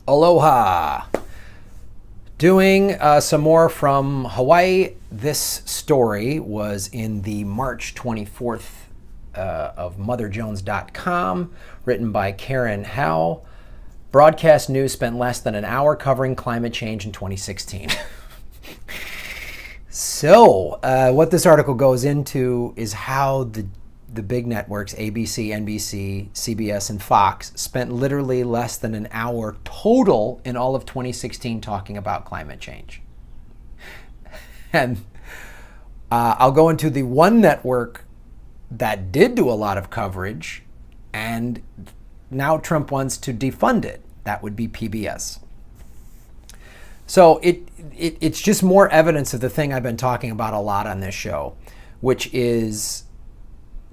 Aloha. Doing some more from Hawaii. This story was in the March 24th of MotherJones.com, written by Karen Howe. Broadcast News spent less than an hour covering climate change in 2016. So, what this article goes into is how the big networks, ABC, NBC, CBS, and Fox, spent literally less than an hour total in all of 2016 talking about climate change. And I'll go into the one network that did do a lot of coverage, and now Trump wants to defund it. That would be PBS. So it's just more evidence of the thing I've been talking about a lot on this show, which is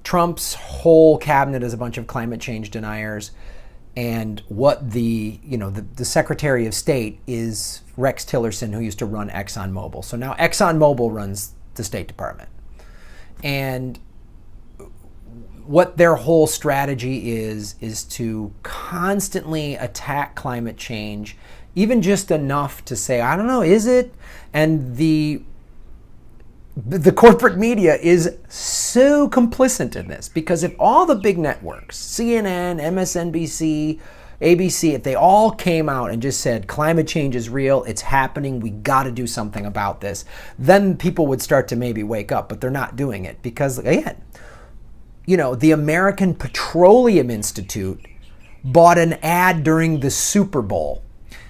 Trump's whole cabinet is a bunch of climate change deniers, and what the Secretary of State is Rex Tillerson, who used to run ExxonMobil. So now ExxonMobil runs the State Department. And what their whole strategy is to constantly attack climate change, even just enough to say, I don't know, is it? And the corporate media is so complicit in this, because if all the big networks, CNN, MSNBC, ABC, if they all came out and just said climate change is real, it's happening, we got to do something about this, then people would start to maybe wake up, but they're not doing it because, again, the American Petroleum Institute bought an ad during the Super Bowl.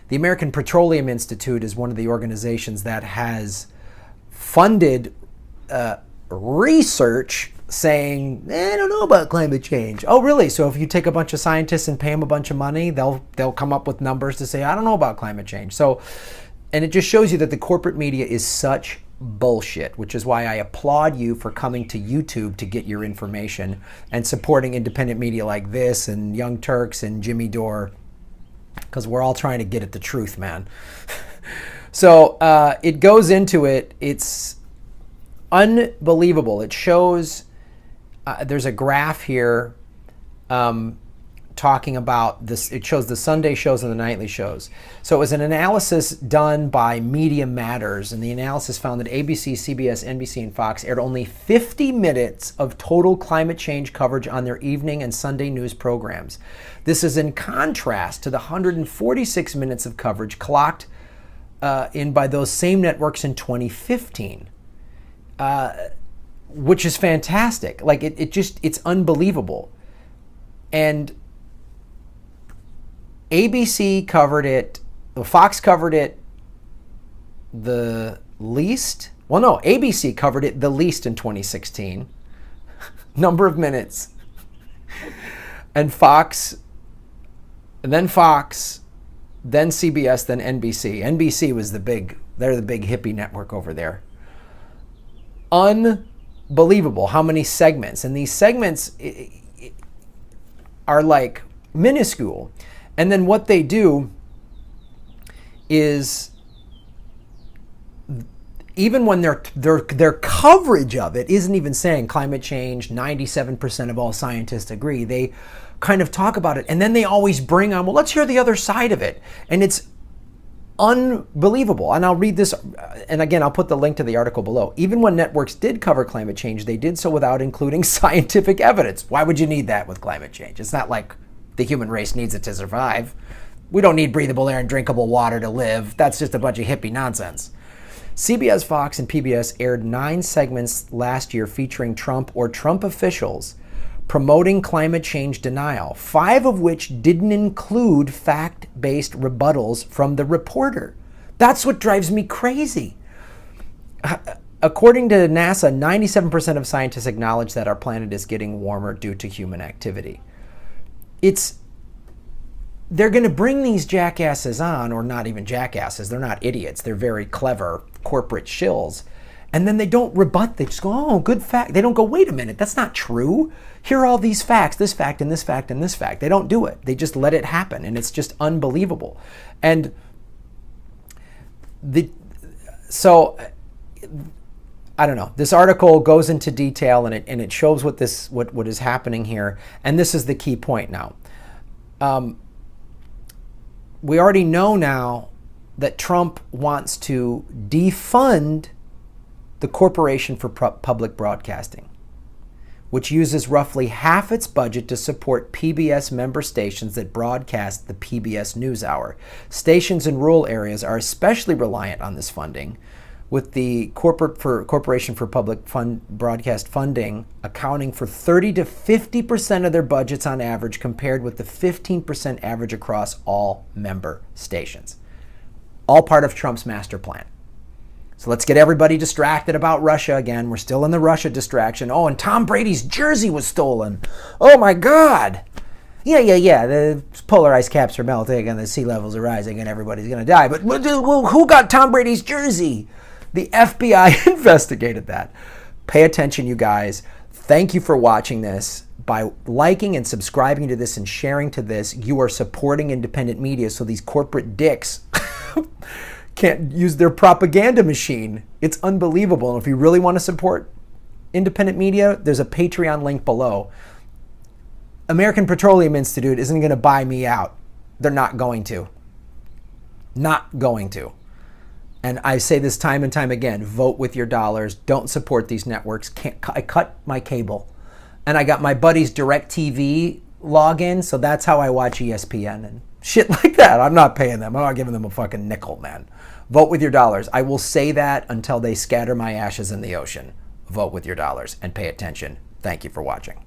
The American Petroleum Institute is one of the organizations that has funded research saying, I don't know about climate change. Oh, really? So if you take a bunch of scientists and pay them a bunch of money, they'll come up with numbers to say, I don't know about climate change. So, and it just shows you that the corporate media is such bullshit, which is why I applaud you for coming to YouTube to get your information and supporting independent media like this and Young Turks and Jimmy Dore, because we're all trying to get at the truth, man. So it goes into it. It's unbelievable. It shows, there's a graph here talking about this. It shows the Sunday shows and the nightly shows. So it was an analysis done by Media Matters, and the analysis found that ABC, CBS, NBC, and Fox aired only 50 minutes of total climate change coverage on their evening and Sunday news programs. This is in contrast to the 146 minutes of coverage clocked in by those same networks in 2015. Which is fantastic. Like it's unbelievable. And ABC covered it, Fox covered it the least. Well, no, ABC covered it the least in 2016. Number of minutes. And Fox, then CBS, then NBC. NBC was they're the big hippie network over there. Unbelievable how many segments, and these segments are like minuscule. And then what they do is, even when their coverage of it isn't even saying climate change, 97% of all scientists agree, they kind of talk about it, and then they always bring on, well, let's hear the other side of it. And it's unbelievable. And I'll read this, and again, I'll put the link to the article below. Even when networks did cover climate change, they did so without including scientific evidence. Why would you need that with climate change? It's not like the human race needs it to survive. We don't need breathable air and drinkable water to live. That's just a bunch of hippie nonsense. CBS, Fox, and PBS aired 9 segments last year featuring Trump or Trump officials promoting climate change denial, 5 of which didn't include fact-based rebuttals from the reporter. That's what drives me crazy. According to NASA, 97% of scientists acknowledge that our planet is getting warmer due to human activity. They're going to bring these jackasses on, or not even jackasses, they're not idiots, they're very clever corporate shills, and then they don't rebut, they just go, oh, good fact. They don't go, wait a minute, that's not true. Here are all these facts, this fact, and this fact, and this fact. They don't do it. They just let it happen, and it's just unbelievable. And so I don't know. This article goes into detail, and it shows what is happening here. And this is the key point now. we already know now that Trump wants to defund the Corporation for Public Broadcasting, which uses roughly half its budget to support PBS member stations that broadcast the PBS NewsHour. Stations in rural areas are especially reliant on this funding, with the Corporation for Public Broadcast funding accounting for 30 to 50% of their budgets on average, compared with the 15% average across all member stations. All part of Trump's master plan. So let's get everybody distracted about Russia again. We're still in the Russia distraction. Oh, and Tom Brady's jersey was stolen. Oh my God. Yeah. The polar ice caps are melting and the sea levels are rising and everybody's going to die. But who got Tom Brady's jersey? The FBI investigated that. Pay attention, you guys. Thank you for watching this. By liking and subscribing to this and sharing to this, you are supporting independent media so these corporate dicks can't use their propaganda machine. It's unbelievable. And if you really want to support independent media, there's a Patreon link below. American Petroleum Institute isn't going to buy me out. They're not going to. Not going to. And I say this time and time again, vote with your dollars. Don't support these networks. I cut my cable. And I got my buddy's DirecTV login, so that's how I watch ESPN and shit like that. I'm not paying them. I'm not giving them a fucking nickel, man. Vote with your dollars. I will say that until they scatter my ashes in the ocean. Vote with your dollars and pay attention. Thank you for watching.